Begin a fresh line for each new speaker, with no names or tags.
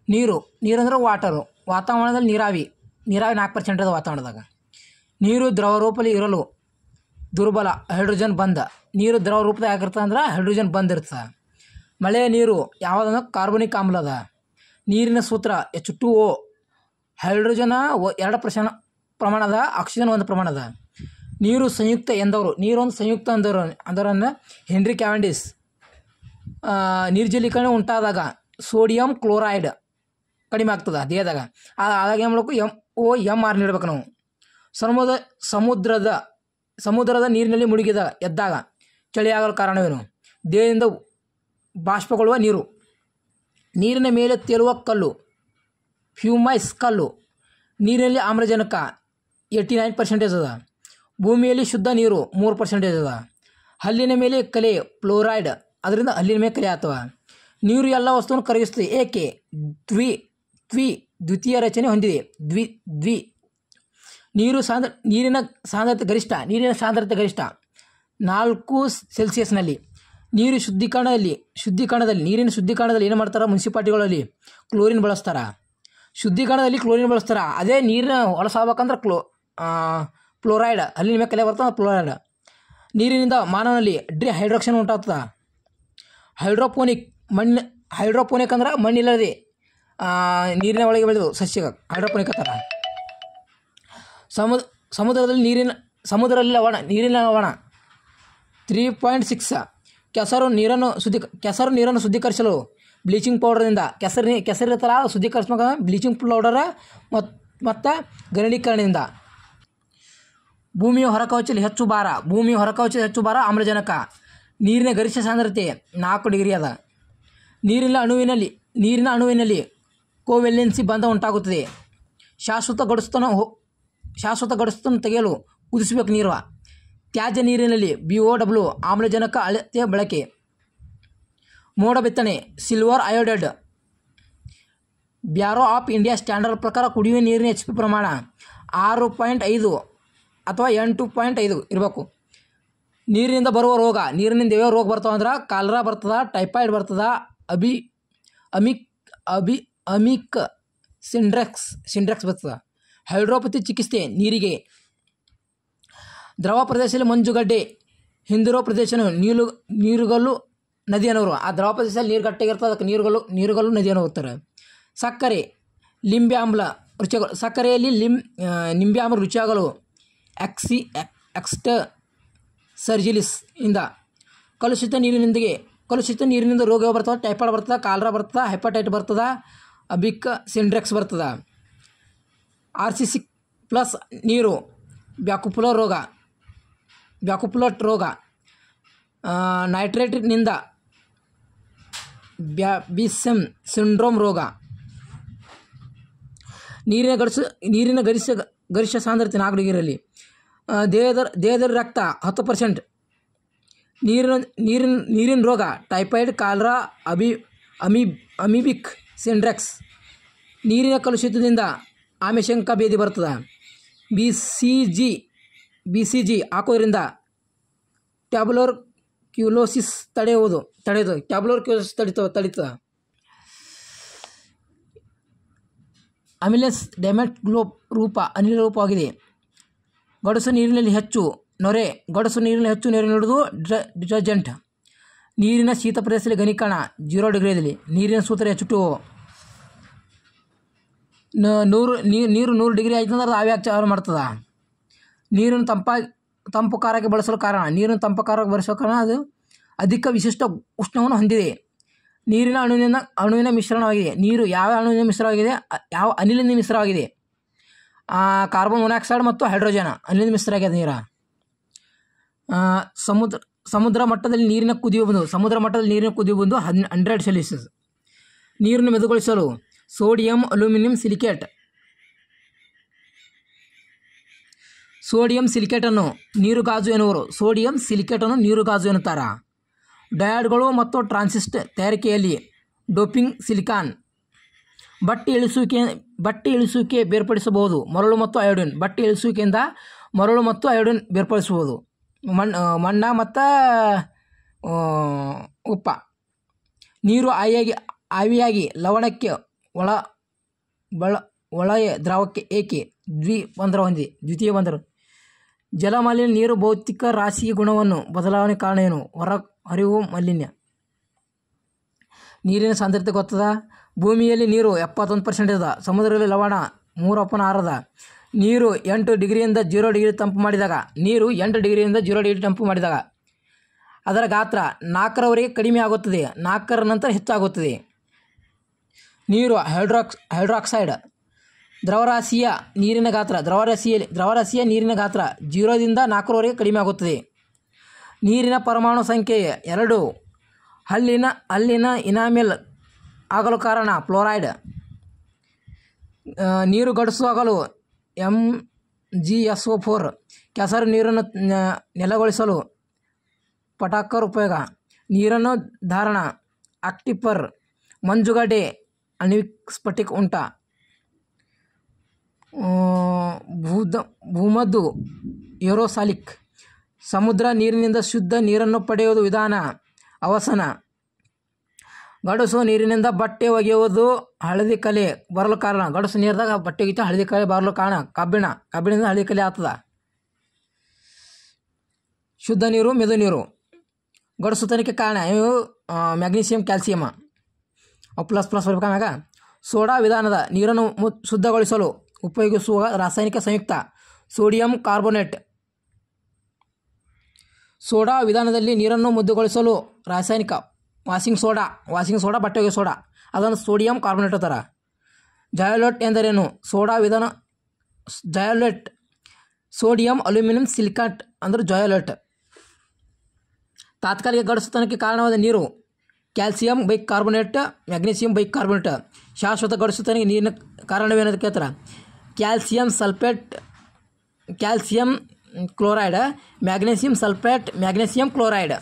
ನೀರಂದ್ರೆ water. ವಾತಾವರಣದಲ್ಲಿ ನೀರಾವಿ 4% ಅದ ವಾತಾವರಣದಾಗ. ನೀರು ದ್ರವ ರೂಪದಲ್ಲಿ ಇರಲು ದುರ್ಬಲ, ಹೈಡ್ರೋಜನ್ ಬಂಧ. ನೀರು ದ್ರವ ರೂಪದಾಗ ಆಗಿರ್ತದೆ ಅಂದ್ರೆ ಹೈಡ್ರೋಜನ್ ಬಂದ್ ಇರ್ತದೆ. ಮಳೆಯ ನೀರು ಯಾವುದಂದ್ರೆ ಕಾರ್ಬನಿಕ್ ಆಮ್ಲ ಅದ. ನೀರಿನ ಸೂತ್ರ H2O. ಹೈಡ್ರೋಜನ್ 2% ಪ್ರಮಾಣ ಅದ, ಆಕ್ಸಿಜನ್ 1 ಪ್ರಮಾಣ ಅದ. ನೀರು ಸಂಯುಕ್ತ ಎಂದವರು. ನೀರೊಂದು ಸಂಯುಕ್ತ ಅಂದವರನ್ನು ಹೆನ್ರಿ ಕ್ಯಾವೆಂಡಿಸ್. ನಿರ್ಜಲೀಕರಣ ಉಂಟಾದಾಗ ಸೋಡಿಯಂ ಕ್ಲೋರೈಡ್ ಕಡಿಮೆ ಆಗ್ತದೆ ದೇಹದಾಗ. ಆದಾಗ ಏನು ಮಾಡಬೇಕು, MOMR ನೀಡಬೇಕು ನಾವು. ಸಮುದ್ರದ ನೀರಿನಲ್ಲಿ ಎದ್ದಾಗ ಚಳಿಯಾಗಲು ಕಾರಣವೇನು? ದೇಹದಿಂದ ಬಾಷ್ಪಗೊಳ್ಳುವ ನೀರು. ನೀರಿನ ಮೇಲೆ ತೇಲುವ ಕಲ್ಲು ಹ್ಯೂಮಸ್ ಕಲ್ಲು. ನೀರಿನಲ್ಲಿ ಆಮ್ಲಜನಕ 89% ಅದ. ಭೂಮಿಯಲ್ಲಿ ಶುದ್ಧ ನೀರು 3% ಅದ. ಹಲ್ಲಿನ ಮೇಲೆ ಕಲೆ ಫ್ಲೋರೈಡ್, ಅದರಿಂದ ಹಲ್ಲಿನ ಮೇಲೆ ಕಲೆ ಆಗ್ತವ. ನೀರು ಎಲ್ಲ ವಸ್ತುವನ್ನು ಕರಗಿಸ್ತದೆ. ಏಕೆ? ದ್ವಿತೀಯ ರಚನೆ ಹೊಂದಿದೆ. ನೀರಿನ ಸಾಂದ್ರತೆ ಗರಿಷ್ಠ 4 ಸೆಲ್ಸಿಯಸ್ನಲ್ಲಿ. ನೀರಿನ ಶುದ್ಧೀಕರಣದಲ್ಲಿ ಏನು ಮಾಡ್ತಾರೆ? ಮುನ್ಸಿಪಾಲ್ಟಿಗಳಲ್ಲಿ ಕ್ಲೋರಿನ್ ಬಳಸ್ತಾರೆ. ಶುದ್ಧೀಕರಣದಲ್ಲಿ ಕ್ಲೋರಿನ್ ಬಳಸ್ತಾರೆ. ಅದೇ ನೀರಿನ ಹೊಲಸಾಗಬೇಕಂದ್ರೆ ಫ್ಲೋರೈಡ್, ಹಲ್ಲಿನ ಮೇಲೆ ಕಲೆ ಬರ್ತದೆ ಫ್ಲೋರೈಡ್. ನೀರಿನಿಂದ ಮಾನವನಲ್ಲಿ ಡಿಹೈಡ್ರೇಷನ್ ಉಂಟಾಗ್ತದೆ. ಹೈಡ್ರೋಪೋನಿಕ್ ಅಂದ್ರೆ ಮಣ್ಣಿಲ್ಲದೆ ನೀರಿನ ಒಳಗೆ ಬೆಳೆದು ಸಸ್ಯ ಹೈಡ್ರೋಪೋನಿಕ್ ಅಂತಾರೆ. ಸಮುದ್ರದಲ್ಲಿ ನೀರಿನ ಲವಣ 3.6. ಕೆಸರು ನೀರನ್ನು ಶುದ್ಧೀಕರಿಸಲು ಬ್ಲೀಚಿಂಗ್ ಪೌಡರ್ನಿಂದ ಕೆಸರಿರ್ತಾರ ಶುದ್ಧೀಕರಿಸಬೇಕು ಬ್ಲೀಚಿಂಗ್ ಪೌಡರ್ ಮತ್ತು ಗರಡೀಕರಣದಿಂದ. ಭೂಮಿಯ ಹೊರಕವಚದಲ್ಲಿ ಹೆಚ್ಚು ಭಾರ ಆಮ್ಲಜನಕ. ನೀರಿನ ಗರಿಷ್ಠ ಸಾಂದ್ರತೆ 4 ಡಿಗ್ರಿ ಅದ. ನೀರಿನ ಅಣುವಿನಲ್ಲಿ ಕೋವೆಲೆನ್ಸಿ ಬಂಧ ಉಂಟಾಗುತ್ತದೆ. ಶಾಶ್ವತ ಗಡುಸ್ತನ್ನು ತೆಗೆಯಲು ಕುದಿಸಬೇಕು ನೀರು. ತ್ಯಾಜ್ಯ ನೀರಿನಲ್ಲಿ BOW ಆಮ್ಲಜನಕ ಅಳತೆ ಬಳಕೆ. ಮೋಡ ಬಿತ್ತನೆ silver iodide. Bureau of India standard ಪ್ರಕಾರ ಕುಡಿಯುವ ನೀರಿನ HP ಪ್ರಮಾಣ 6.5 ಅಥವಾ 8.5 ಇರಬೇಕು. ನೀರಿನಿಂದ ಬರುವ ರೋಗ. ನೀರಿನಿಂದ ಯಾವ ರೋಗ ಬರ್ತಾವ ಅಂದ್ರೆ ಕಾಲರಾ ಬರ್ತದ, ಟೈಫಾಯ್ಡ್ ಬರ್ತದ, ಅಮಿಕ್ ಸಿಂಡ್ರೆಕ್ಸ್ ಬರ್ತದ. ಹೈಡ್ರೋಪತಿ ಚಿಕಿತ್ಸೆ ನೀರಿಗೆ. ದ್ರವ ಪ್ರದೇಶದಲ್ಲಿ ಮಂಜುಗಡ್ಡೆ ಹಿಂದಿರೋ ಪ್ರದೇಶ ನೀರುಗಲ್ಲು ನದಿ ಅನ್ನೋರು. ಆ ದ್ರವ ಪ್ರದೇಶದಲ್ಲಿ ನೀರು ಗಟ್ಟಿಗಿರ್ತದೆ, ಅದಕ್ಕೆ ನೀರುಗಲ್ಲು ನದಿ ಅನ್ನೋ ಹೋಗ್ತಾರೆ. ಸಕ್ಕರೆ ಲಿಂಬೆ ಆಮ್ಲ ರುಚಿಗಳು. ಸಕ್ಕರೆಯಲ್ಲಿ ನಿಂಬೆ ಆಮ್ಲ ರುಚಿಯಾಗಲು ಸರ್ಜಿಲಿಸ್ ಇಂದ. ಕಲುಷಿತ ನೀರಿನಿಂದ ರೋಗ ಬರ್ತದೆ. ಟೈಫಾಯ್ಡ್ ಬರ್ತದೆ, ಕಾಲರಾ ಬರ್ತದೆ, ಹೆಪಟೈಟ್ ಬರ್ತದೆ, ಅಬಿಕ್ ಸಿಂಡ್ರೆಕ್ಸ್ ಬರ್ತದೆ. RC++ ನೀರು ಬ್ಯಾಕುಪುಲಟ್ ರೋಗ. ನೈಟ್ರೇಟ್ನಿಂದ ಬ್ಯಾಬಿಸಮ್ ಸಿಂಡ್ರೋಮ್ ರೋಗ. ನೀರಿನ ಗರಿಷ್ಠ ಸಾಂದ್ರತೆ 4 ಡಿಗ್ರಿಯಲ್ಲಿ. ದೇಹದಲ್ಲಿ ರಕ್ತ 10%. ನೀರಿನ ರೋಗ ಟೈಫಾಯ್ಡ್, ಕಾಲರಾ, ಅಮೀಬಿಕ್ ಸಿಂಡ್ರೆಕ್ಸ್. ನೀರಿನ ಕಲುಷಿತದಿಂದ ಆಮೆಶಂಕ ಭೇದಿ ಬರ್ತದೆ. BCG ಹಾಕೋದ್ರಿಂದ ಟ್ಯಾಬ್ಯುಲರ್ ಕ್ಯೂಲೋಸಿಸ್ ತಡೆಯೋದು ತಡೀತದೆ. ಅಮಿಲೆಸ್ ಡೆಮೆಟ್ ಅನಿಲ ರೂಪವಾಗಿದೆ. ಗಡಸು ನೀರಿನಲ್ಲಿ ಹೆಚ್ಚು ನೊರೆ ನೀಡುವುದು ಡಿಟರ್ಜೆಂಟ್. ನೀರಿನ ಶೀತ ಪ್ರದೇಶದಲ್ಲಿ ಘನೀಕರಣ 0 ಡಿಗ್ರಿಯಲ್ಲಿ. ನೀರಿನ ಸೂತ್ರ H2O. ನೀರು 100 ಡಿಗ್ರಿ ಆಯ್ತು ಅಂದ್ರೆ ಅದು ಆವಿಯಾಗಿ ಚಾಲು ಮಾಡ್ತದೆ. ನೀರನ್ನು ತಂಪು ಕಾರಕ್ಕೆ ಬಳಸಲು ಕಾರಣ. ಅದು ಅಧಿಕ ವಿಶಿಷ್ಟ ಉಷ್ಣವನ್ನು ಹೊಂದಿದೆ. ನೀರಿನ ಅಣುವಿನ ಮಿಶ್ರಣವಾಗಿದೆ. ನೀರು ಯಾವ ಅಣುವಿನ ಮಿಶ್ರವಾಗಿದೆ? ಯಾವ ಅನಿಲಿನ ಮಿಶ್ರವಾಗಿದೆ? ಕಾರ್ಬನ್ ಮೊನಾಕ್ಸೈಡ್ ಮತ್ತು ಹೈಡ್ರೋಜನ್ ಅನಿಲಿನ ಮಿಶ್ರ ಆಗಿದೆ ನೀರು. ಸಮುದ್ರ ಮಟ್ಟದಲ್ಲಿ ನೀರಿನ ಕುದಿಯು ಬಂದು 100 ಸೆಲ್ಸಿಯಸ್. ನೀರನ್ನು ಮೆದುಗೊಳಿಸಲು ಸೋಡಿಯಂ ಅಲ್ಯೂಮಿನಿಯಂ ಸಿಲಿಕೇಟನ್ನು ನೀರುಗಾಜು ಎನ್ನುತ್ತಾರೆ. ಡಯೋಡ್ಗಳು ಮತ್ತು ಟ್ರಾನ್ಸಿಸ್ಟರ್ ತಯಾರಿಕೆಯಲ್ಲಿ ಡೋಪಿಂಗ್ ಸಿಲಿಕಾನ್. ಬಟ್ಟೆ ಇಳಿಸುವಿಕೆ ಬೇರ್ಪಡಿಸಬಹುದು. ಮರಳು ಮತ್ತು ಅಯೋಡಿನ್. ಬಟ್ಟೆ ಇಳಿಸುವಿಕೆಯಿಂದ ಮರಳು ಮತ್ತು ಅಯೋಡಿನ್ ಬೇರ್ಪಡಿಸಬಹುದು. ಮಣ್ಣ ಮತ್ತು ಉಪ್ಪ. ನೀರು ಆವಿಯಾಗಿ ಲವಣಕ್ಕೆ ಒಳ ಬಳ ಒಳಯ ದ್ರಾವಕ್ಕೆ ಏಕೆ ಬಂಧನ ಹೊಂದಿದೆ. ದ್ವಿತೀಯ ಬಂಧನ. ಜಲಮಾಲಿನ್ಯ ನೀರು ಭೌತಿಕ ರಾಶಿ ಗುಣವನ್ನು ಬದಲಾವಣೆ ಕಾರಣ ಏನು? ಹೊರ ಹರಿವು ಮಾಲಿನ್ಯ. ನೀರಿನ ಸಾಂದ್ರತೆ ಗೊತ್ತದ? ಭೂಮಿಯಲ್ಲಿ ನೀರು 71% ಇದ. ಸಮುದ್ರದಲ್ಲಿ ಲವಣ 3/6 ನೀರು 8 ಡಿಗ್ರಿಯಿಂದ 0 ಡಿಗ್ರಿ ತಂಪು ಮಾಡಿದಾಗ ಅದರ ಗಾತ್ರ 4ರವರೆಗೆ ಕಡಿಮೆ ಆಗುತ್ತದೆ, 4ರ ನಂತರ ಹೆಚ್ಚಾಗುತ್ತದೆ. ನೀರು ಹೈಡ್ರಾಕ್ಸೈಡ್. ದ್ರವರಾಶಿಯ ನೀರಿನ ಗಾತ್ರ 0ದಿಂದ 4ರವರೆಗೆ ಕಡಿಮೆ ಆಗುತ್ತದೆ. ನೀರಿನ ಪರಮಾಣು ಸಂಖ್ಯೆ 2. ಹಲ್ಲಿನ ಇನಾಮೆಲ್ ಆಗಲು ಕಾರಣ ಫ್ಲೋರೈಡ್. ನೀರು ಗಡಸು ಆಗಲು MgSO4. ಕೆಸರು ನೀರನ್ನು ನೆಲೆಗೊಳಿಸಲು ಪಟಾಕರ್ ಉಪಯೋಗ. ನೀರನ್ನು ಧಾರಣ ಆಕ್ಟಿಫರ್. ಮಂಜುಗಡ್ಡೆ ಅಣಿವಿಕ ಸ್ಫಟಿಕ ಉಂಟ. ಭೂಮದ್ದು ಏರೋಸಾಲಿಕ್. ಸಮುದ್ರ ನೀರಿನಿಂದ ಶುದ್ಧ ನೀರನ್ನು ಪಡೆಯುವುದು ವಿಧಾನ ಅವಸಾನ. ಗಡಸು ನೀರಿನಿಂದ ಬಟ್ಟೆ ಒಗೆಯುವುದು ಹಳದಿ ಕಲೆ ಬರಲು ಕಾರಣ. ಗಡಸು ನೀರಿದಾಗ ಬಟ್ಟೆ ಒಗಿತಾ ಹಳದಿ ಕಲೆ ಬರಲು ಕಾರಣ ಕಬ್ಬಿಣದಿಂದ ಹಳದಿ ಕಲೆ ಆಗ್ತದ. ಶುದ್ಧ ನೀರು ಮೆದು ನೀರು. ಗಡಸುತನಕ್ಕೆ ಕಾರಣ ಇವು ಮ್ಯಾಗ್ನೀಷಿಯಂ, ಕ್ಯಾಲ್ಸಿಯಂ ಪ್ಲಸ್ ಬರ್ಬೇಕಾಗ. ಸೋಡಾ ವಿಧಾನದ ನೀರನ್ನು ಶುದ್ಧಗೊಳಿಸಲು ಉಪಯೋಗಿಸುವ ರಾಸಾಯನಿಕ ಸಂಯುಕ್ತ ಸೋಡಿಯಂ ಕಾರ್ಬೋನೇಟ್. ಸೋಡಾ ವಿಧಾನದಲ್ಲಿ ನೀರನ್ನು ಮುದ್ದುಗೊಳಿಸಲು ರಾಸಾಯನಿಕ ವಾಷಿಂಗ್ ಸೋಡಾ ಬಟ್ಟೆ ಒಗೆಯೋ ಸೋಡಾ, ಅದನ್ನು ಸೋಡಿಯಂ ಕಾರ್ಬೋನೇಟ್ ಅಂತಾರ. ಜಯೋಲೇಟ್ ಎಂದರೇನು? ಜಯೋಲೇಟ್ ಸೋಡಿಯಂ ಅಲ್ಯೂಮಿನಿಯಂ ಸಿಲಿಕಾಟ್ ಅಂದ್ರೆ ಜಯೋಲೇಟ್. ತಾತ್ಕಾಲಿಕ ಗಡಸುತನಕ್ಕೆ ಕಾರಣವಾದ ನೀರು ಕ್ಯಾಲ್ಸಿಯಂ ಬೈಕಾರ್ಬೋನೇಟ್, ಮ್ಯಾಗ್ನೀಷಿಯಂ ಬೈಕಾರ್ಬೋನೇಟ್. ಶಾಶ್ವತ ಗಡಸುತನಕ್ಕೆ ನೀರಿನ ಕಾರಣವೇನಂತ ಕೇಳ್ತಾರೆ. Calcium sulphate, calcium chloride, magnesium sulphate, magnesium chloride.